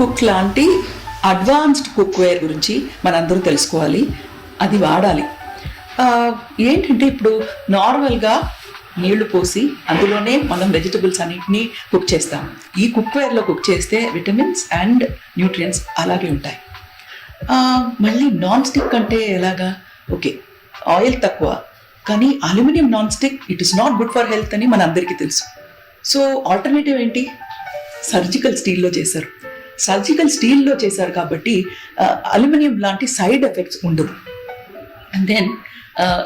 Cook లాంటి advanced cookware గురించి మనందరూ తెలుసుకోవాలి, అది వాడాలి. ఏంటంటే ఇప్పుడు నార్మల్గా నీళ్లు పోసి అందులోనే మనం వెజిటబుల్స్ అన్నిటినీ కుక్ చేస్తాం. ఈ కుక్వేర్లో కుక్ చేస్తే విటమిన్స్ అండ్ న్యూట్రియంట్స్ అలాగే ఉంటాయి. మళ్ళీ నాన్ స్టిక్ అంటే ఎలాగా? ఓకే, ఆయిల్ తక్కువ, కానీ aluminium non stick it is not good for health అని మన అందరికీ తెలుసు. సో ఆల్టర్నేటివ్ ఏంటి? సర్జికల్ స్టీల్లో చేశారు. సర్జికల్ స్టీల్లో చేశారు కాబట్టి అల్యూమినియం లాంటి సైడ్ ఎఫెక్ట్స్ ఉండవు. అండ్ దెన్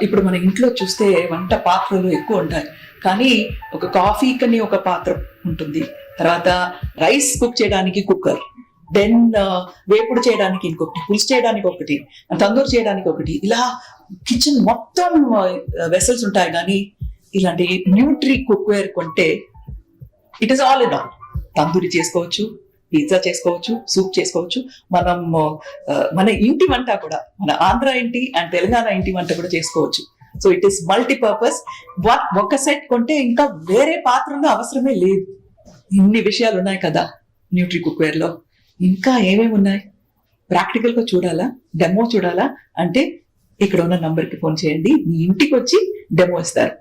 ఇప్పుడు మన ఇంట్లో చూస్తే వంట పాత్రలు ఎక్కువ ఉంటాయి, కానీ ఒక కాఫీకని ఒక పాత్ర ఉంటుంది, తర్వాత రైస్ కుక్ చేయడానికి కుక్కర్, దెన్ వేపుడు చేయడానికి ఇంకొకటి, పులుసు చేయడానికి ఒకటి, తందూరు చేయడానికి ఒకటి, ఇలా కిచెన్ మొత్తం వెసల్స్ ఉంటాయి. కానీ ఇలాంటి న్యూట్రీ కుక్వేర్ కొంటే it is all in all. Tandoori చేసుకోవచ్చు, పిజ్జా చేసుకోవచ్చు, సూప్ చేసుకోవచ్చు. మనం మన ఇంటి వంట కూడా, మన ఆంధ్ర ఇంటి అండ్ తెలంగాణ ఇంటి వంట కూడా చేసుకోవచ్చు. So it is multipurpose. ఒక సెట్ కొంటే ఇంకా వేరే పాత్రలో అవసరమే లేదు. ఇన్ని విషయాలు ఉన్నాయి కదా న్యూట్రీ కుక్వేర్ లో. ఇంకా ఏమేమి ఉన్నాయి? ప్రాక్టికల్ గా చూడాలా, డెమో చూడాలా అంటే ఇక్కడ ఉన్న నంబర్కి ఫోన్ చేయండి, మీ ఇంటికి వచ్చి డెమో ఇస్తారు.